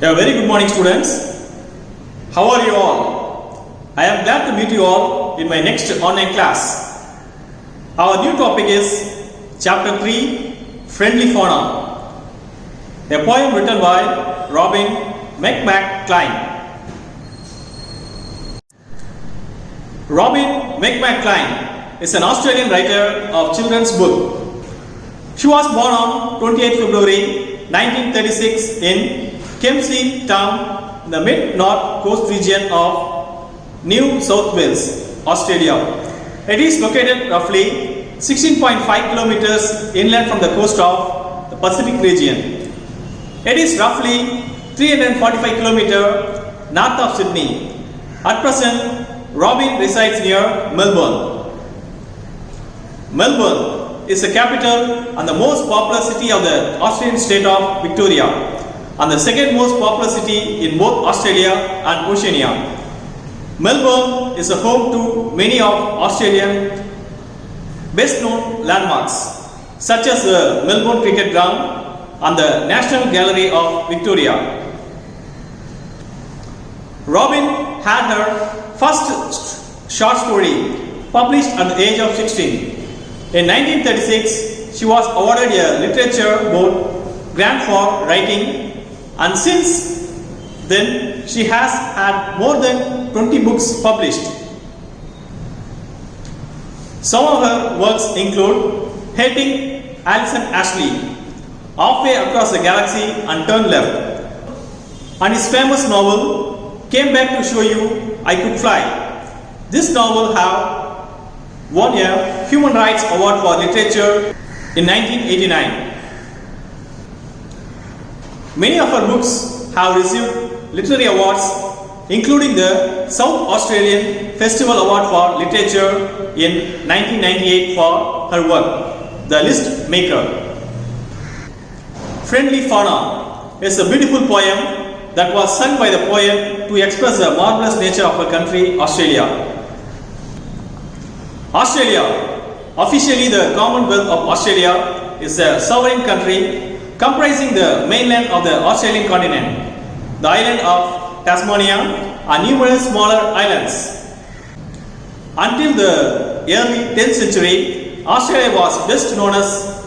A very good morning, students. How are you all? I am glad to meet you all in my next online class. Our new topic is Chapter 3, Friendly Fauna, a poem written by Robin Klein. Robin Klein is an Australian writer of children's book. She was born on 28 February 1936 in Kempsey Town in the mid-north coast region of New South Wales, Australia. It is located roughly 16.5 kilometers inland from the coast of the Pacific region. It is roughly 345 kilometers north of Sydney. At present, Robin resides near Melbourne. Melbourne is the capital and the most popular city of the Australian state of Victoria, and the second most popular city in both Australia and Oceania. Melbourne is a home to many of Australian best known landmarks, such as the Melbourne Cricket Ground and the National Gallery of Victoria. Robin had her first short story published at the age of 16. In 1936, she was awarded a literature board grant for writing, and since then she has had more than 20 books published. Some of her works include Hating Alison Ashley, Halfway Across the Galaxy and Turn Left, and his famous novel Came Back to Show You I Could Fly. This novel have won a Human Rights Award for Literature in 1989. Many of her books have received literary awards, including the South Australian Festival Award for Literature in 1998 for her work, The List Maker. Friendly Fauna is a beautiful poem that was sung by the poet to express the marvelous nature of her country, Australia. Australia, officially the Commonwealth of Australia, is a sovereign country comprising the mainland of the Australian continent, the island of Tasmania, and numerous smaller islands. Until the early 10th century, Australia was best known as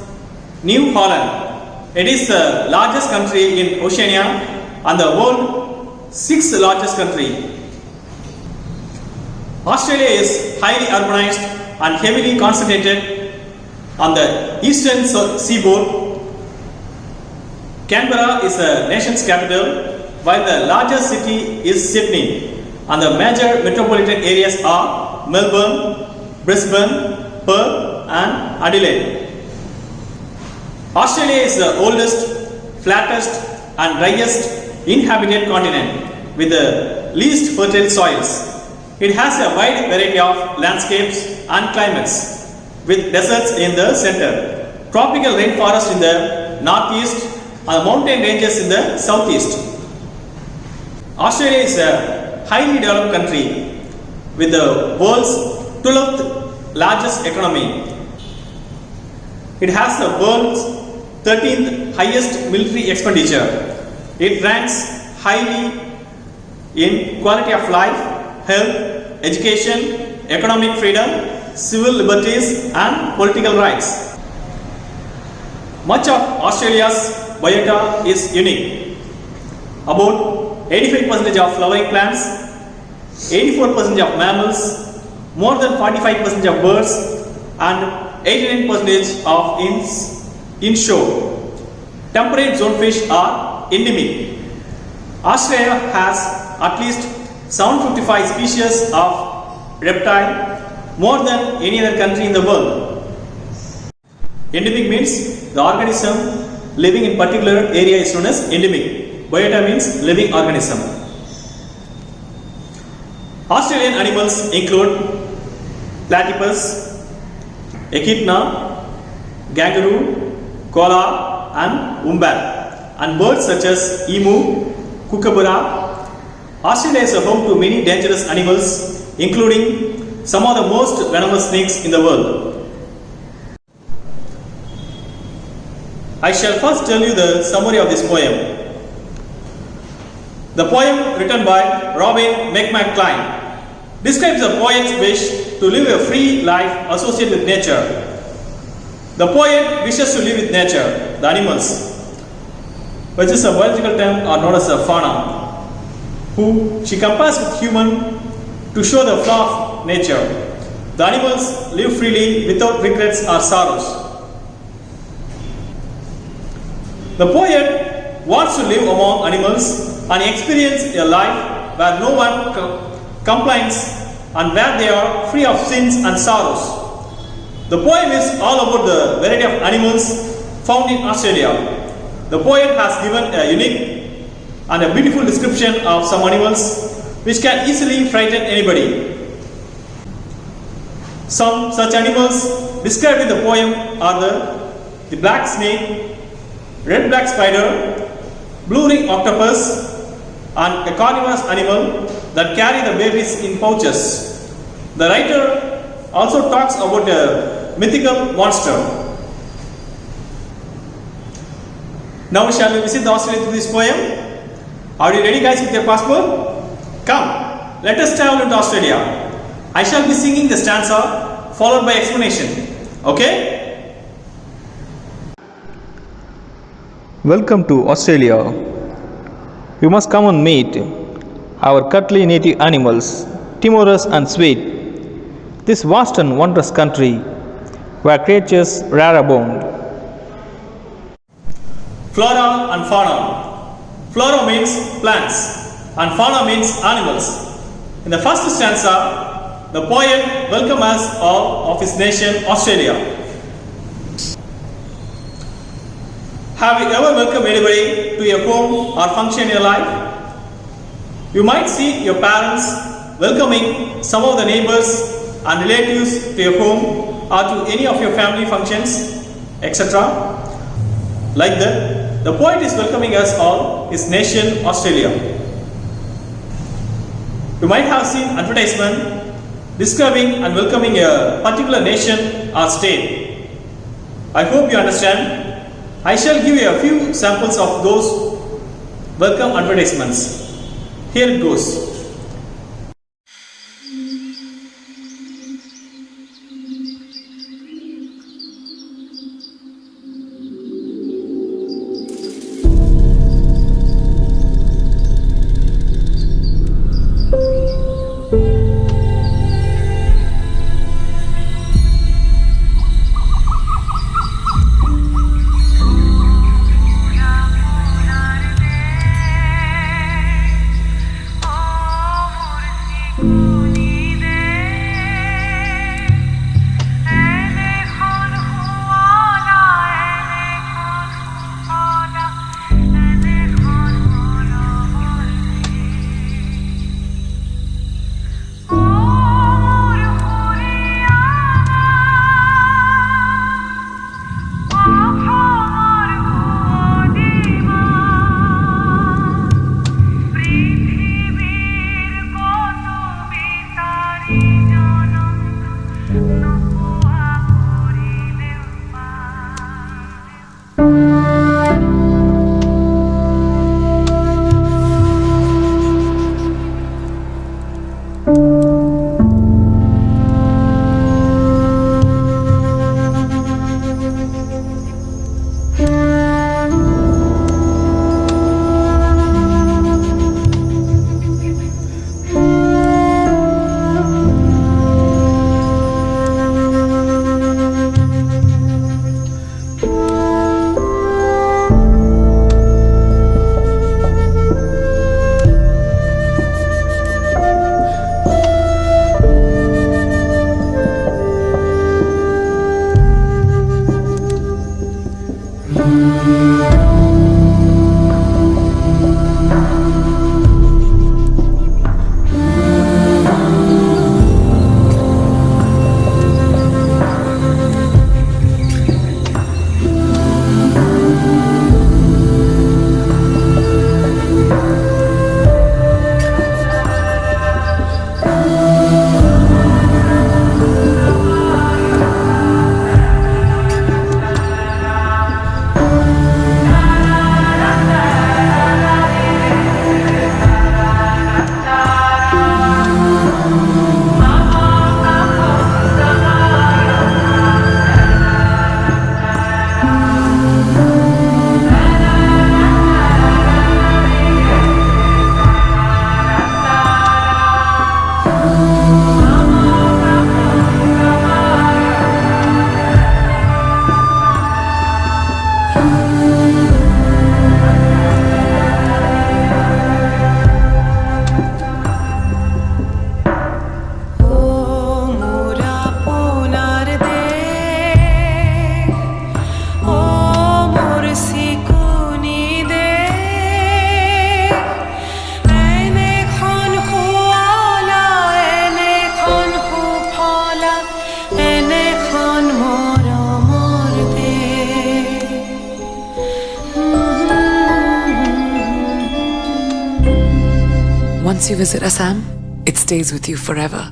New Holland. It is the largest country in Oceania and the world's sixth largest country. Australia is highly urbanized and heavily concentrated on the eastern seaboard. Canberra is the nation's capital, while the largest city is Sydney, and the major metropolitan areas are Melbourne, Brisbane, Perth, and Adelaide. Australia is the oldest, flattest, and driest inhabited continent with the least fertile soils. It has a wide variety of landscapes and climates, with deserts in the center, tropical rainforest in the northeast, and mountain ranges in the southeast. Australia is a highly developed country with the world's 12th largest economy. It has the world's 13th highest military expenditure. It ranks highly in quality of life, health, education, economic freedom, civil liberties, and political rights. Much of Australia's biota is unique. About 85% of flowering plants, 84% of mammals, more than 45% of birds, and 89% of inshore. Temperate zone fish are endemic. Australia has at least 755 species of reptile, more than any other country in the world. Endemic means the organism living in particular area is known as endemic. Biota means living organism. Australian animals include platypus, echidna, kangaroo, koala, and wombat, and birds such as emu, kookaburra. Australia is a home to many dangerous animals, including some of the most venomous snakes in the world. I shall first tell you the summary of this poem. The poem, written by Robin Klein, describes the poet's wish to live a free life associated with nature. The poet wishes to live with nature, the animals, which is a biological term or known as a fauna, who she compares with human to show the flaw of nature. The animals live freely without regrets or sorrows. The poet wants to live among animals and experience a life where no one complains and where they are free of sins and sorrows. The poem is all about the variety of animals found in Australia. The poet has given a unique and a beautiful description of some animals which can easily frighten anybody. Some such animals described in the poem are the black snake, red-black spider, blue-ring octopus, and a carnivorous animal that carry the babies in pouches. The writer also talks about a mythical monster. Now shall we visit the Australia through this poem? Are you ready, guys, with your passport? Come, let us travel into Australia. I shall be singing the stanza followed by explanation. Okay? Welcome to Australia. You must come and meet our cuddly native animals, timorous and sweet. This vast and wondrous country where creatures rare abound. Flora and fauna. Flora means plants and fauna means animals. In the first stanza, the poet welcomes us all of his nation, Australia. Have you ever welcomed anybody to your home or function in your life? You might see your parents welcoming some of the neighbors and relatives to your home or to any of your family functions, etc. Like that, the poet is welcoming us all, his nation, Australia. You might have seen advertisement describing and welcoming a particular nation or state. I hope you understand. I shall give you a few samples of those welcome advertisements. Here it goes. Oh Once you visit Assam, it stays with you forever.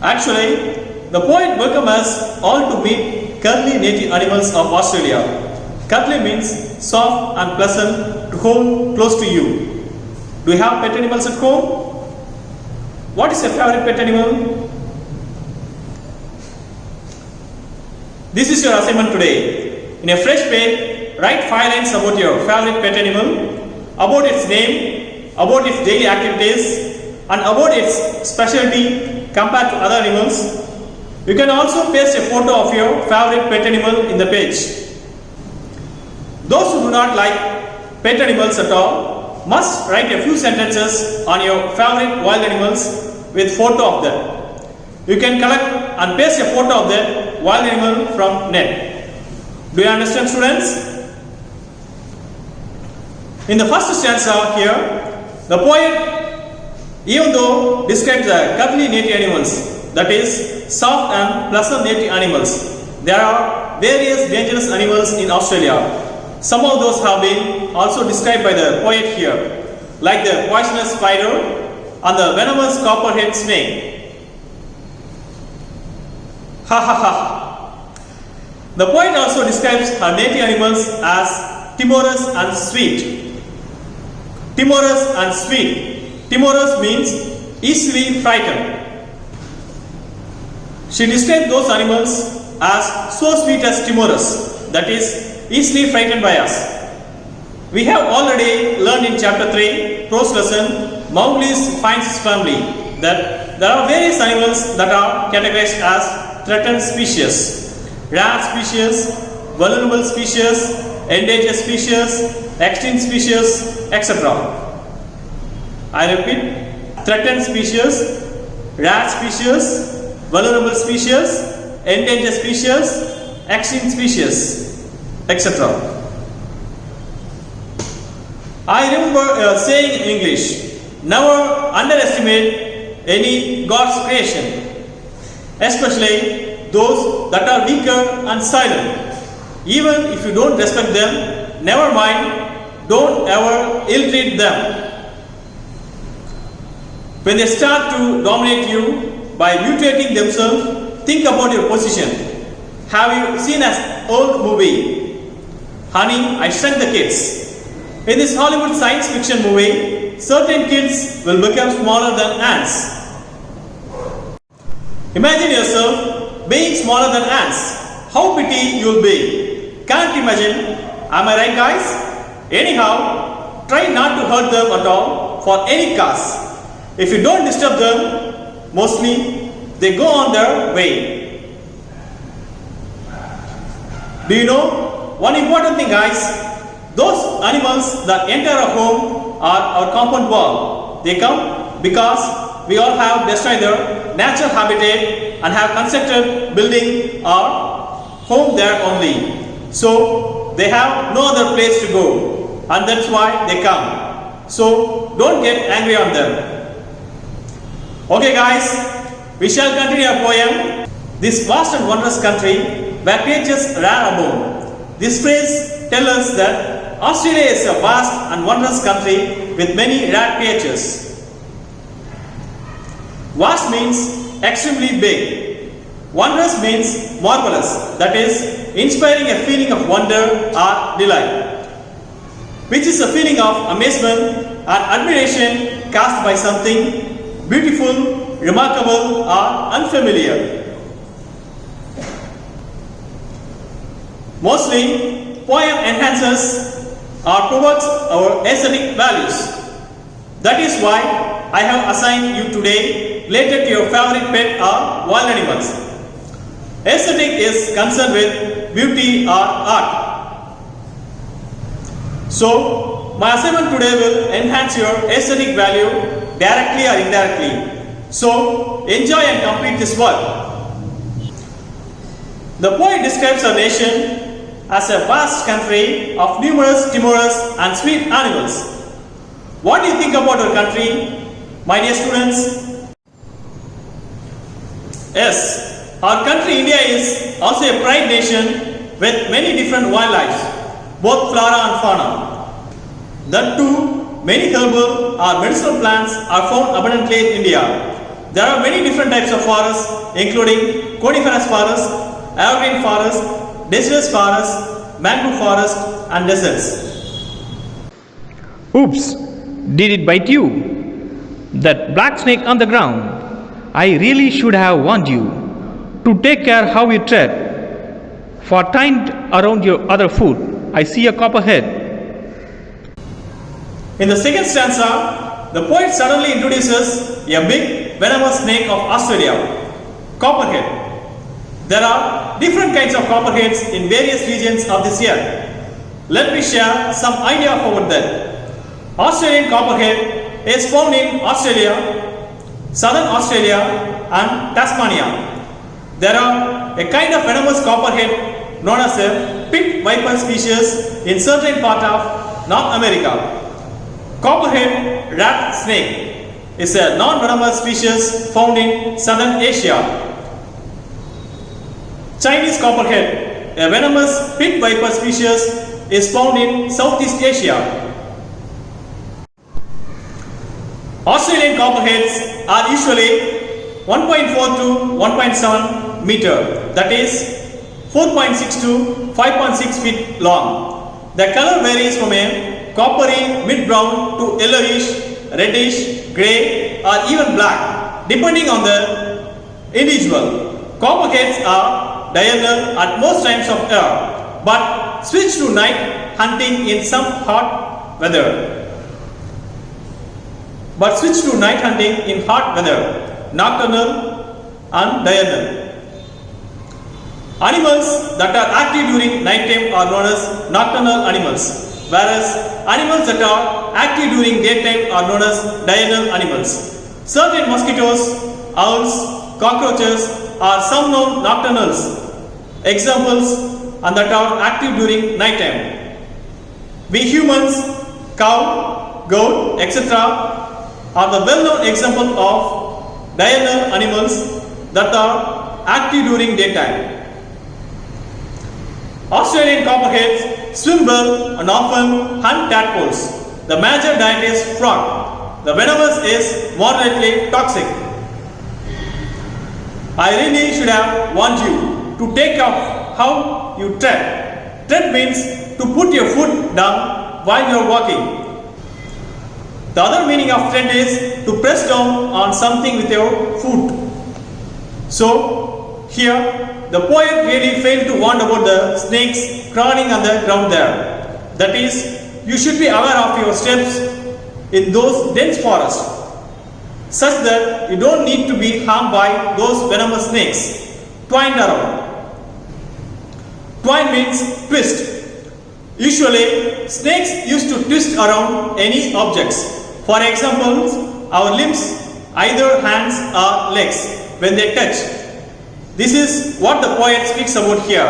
Actually, the poet welcomes us all to meet cuddly native animals of Australia. Cuddly means soft and pleasant to hold close to you. Do you have pet animals at home? What is your favorite pet animal? This is your assignment today. In a fresh page, write 5 lines about your favorite pet animal, about its name, about its daily activities, and about its specialty compared to other animals. You can also paste a photo of your favorite pet animal in the page. Those who do not like pet animals at all must write a few sentences on your favorite wild animals with photo of them. You can collect and paste a photo of that wild animal from net. Do you understand, students? In the first stanza here, the poet, even though describes the cuddly native animals, that is soft and pleasant native animals, there are various dangerous animals in Australia. Some of those have been also described by the poet here, like the poisonous spider and the venomous copperhead snake. Ha ha ha. The poet also describes her native animals as timorous and sweet. Timorous and sweet. Timorous means easily frightened. She described those animals as so sweet as timorous, that is, easily frightened by us. We have already learned in chapter 3, prose lesson, Mowgli's finds his family, that there are various animals that are categorized as threatened species, rare species, vulnerable species, endangered species, extinct species, etc. I repeat, threatened species, rare species, vulnerable species, endangered species, extinct species, etc. I remember saying in English, never underestimate any God's creation, especially those that are weaker and silent. Even if you don't respect them, never mind, don't ever ill-treat them. When they start to dominate you by mutilating themselves, think about your position. Have you seen an old movie, Honey, I Shrunk the Kids? In this Hollywood science fiction movie, certain kids will become smaller than ants. Imagine yourself being smaller than ants. How pity you will be. Can't imagine. Am I right, guys? Anyhow, try not to hurt them at all for any cause. If you don't disturb them, mostly they go on their way. Do you know one important thing, guys? Those animals that enter our home are our compound wall. They come because we all have destroyed their natural habitat and have constructed building our home there only. So they have no other place to go, and that's why they come. So don't get angry on them. Okay guys, we shall continue our poem. This vast and wondrous country where creatures rare abound. This phrase tells us that Australia is a vast and wondrous country with many rare creatures. Vast means extremely big. Wondrous means marvelous, that is, inspiring a feeling of wonder or delight, which is a feeling of amazement and admiration caused by something beautiful, remarkable, or unfamiliar. Mostly, poem enhances or provokes our aesthetic values. That is why I have assigned you today related to your favorite pet or wild animals. Aesthetic is concerned with beauty or art. So, my assignment today will enhance your aesthetic value directly or indirectly. So, enjoy and complete this work. The poet describes our nation as a vast country of numerous timorous and sweet animals. What do you think about our country, my dear students? Yes, our country India is also a pride nation with many different wildlife, both flora and fauna. That too many herbal or medicinal plants are found abundantly in India. There are many different types of forests, including coniferous forest, evergreen forest, deciduous forest, mangrove forest, and deserts. Oops, did it bite you? That black snake on the ground. I really should have warned you to take care how you tread. For tied around your other foot, I see a copperhead. In the second stanza, the poet suddenly introduces a big venomous snake of Australia, copperhead. There are different kinds of copperheads in various regions of this earth. Let me share some idea about that. Australian copperhead is found in Australia, southern Australia and Tasmania. There are a kind of venomous copperhead known as a pit viper species in certain part of North America. Copperhead rat snake is a non-venomous species found in southern Asia. Chinese copperhead, a venomous pit viper species, is found in Southeast Asia. Australian copperheads are usually 1.4 to 1.7 meter, that is 4.6 to 5.6 feet long. The color varies from a coppery mid-brown to yellowish, reddish, grey or even black depending on the individual. Copperheads are diurnal at most times of year but switch to night hunting in some hot weather. Nocturnal and diurnal. Animals that are active during night time are known as nocturnal animals, whereas animals that are active during daytime are known as diurnal animals. Certain mosquitoes, owls, cockroaches are some known nocturnals, examples, and that are active during night time. We humans, cow, goat, etc. are the well-known example of diurnal animals that are active during daytime. Australian copperheads swim well and often hunt tadpoles. The major diet is frog. The venomous is moderately toxic. I really should have warned you to take off how you tread. Tread means to put your foot down while you are walking. The other meaning of tread is to press down on something with your foot. So, here the poet really failed to warn about the snakes crawling on the ground there. That is, you should be aware of your steps in those dense forests, such that you don't need to be harmed by those venomous snakes twined around. Twine means twist. Usually, snakes used to twist around any objects. For example, our limbs, either hands or legs, when they touch. This is what the poet speaks about here.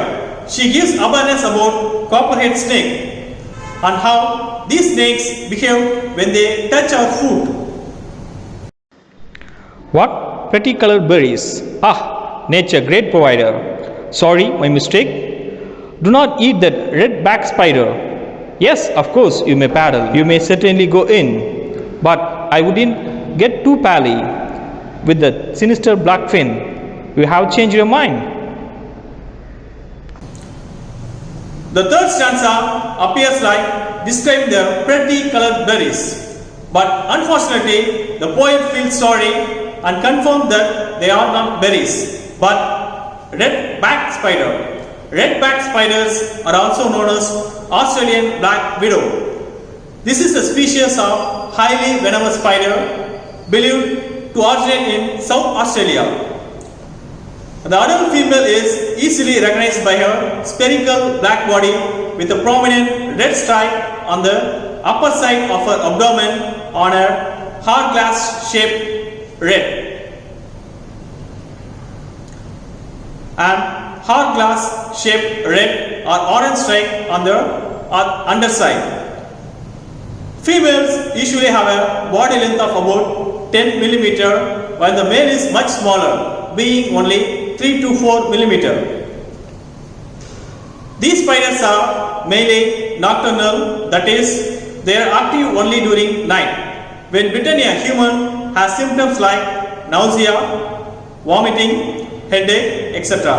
She gives awareness about copperhead snake and how these snakes behave when they touch our food. What pretty colored berries. Ah, nature great provider. Sorry, my mistake. Do not eat that red back spider. Yes, of course you may paddle. You may certainly go in. But I wouldn't get too pally with the sinister black fin. You have changed your mind. The third stanza appears like describing the pretty colored berries. But unfortunately, the poet feels sorry and confirms that they are not berries, but red-backed spider. Red-backed spiders are also known as Australian black widow. This is a species of highly venomous spider believed to originate in South Australia. The adult female is easily recognized by her spherical black body with a prominent red stripe on the upper side of her abdomen on a hourglass shaped red and hourglass shaped red or orange stripe on the underside. Females usually have a body length of about 10 mm while the male is much smaller, being only 3 to 4 millimeter. These spiders are mainly nocturnal, that is, they are active only during night. When bitten, a human has symptoms like nausea, vomiting, headache, etc.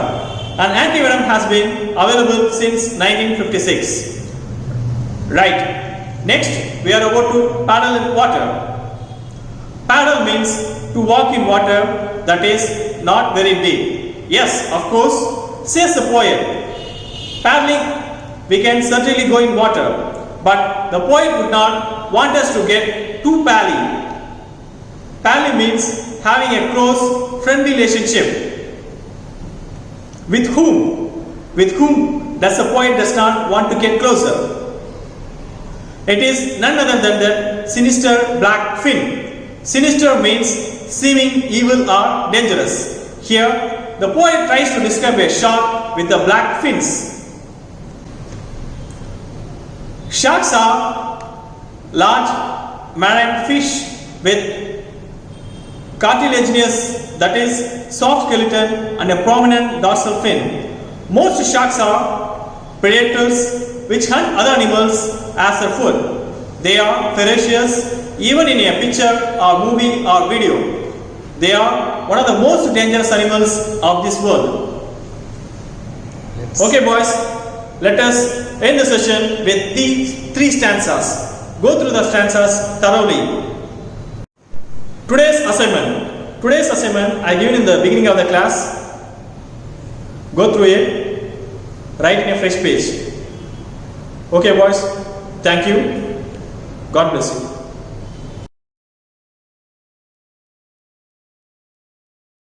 An antivenom has been available since 1956. Right. Next, we are about to paddle in water. Paddle means to walk in water that is not very deep. Yes, of course, says the poet. Paddling, we can certainly go in water, but the poet would not want us to get too pally. Pally means having a close, friendly relationship. With whom? With whom does the poet does not want to get closer? It is none other than the sinister black fin. Sinister means seeming evil or dangerous. Here, the poet tries to describe a shark with the black fins. Sharks are large marine fish with cartilaginous, that is, soft skeleton and a prominent dorsal fin. Most sharks are predators which hunt other animals as their food. They are ferocious even in a picture or movie or video. They are one of the most dangerous animals of this world. Okay boys, let us end the session with these 3 stanzas. Go through the stanzas thoroughly. Today's assignment I given in the beginning of the class. Go through it, write in a fresh page. Okay boys, thank you. God bless you.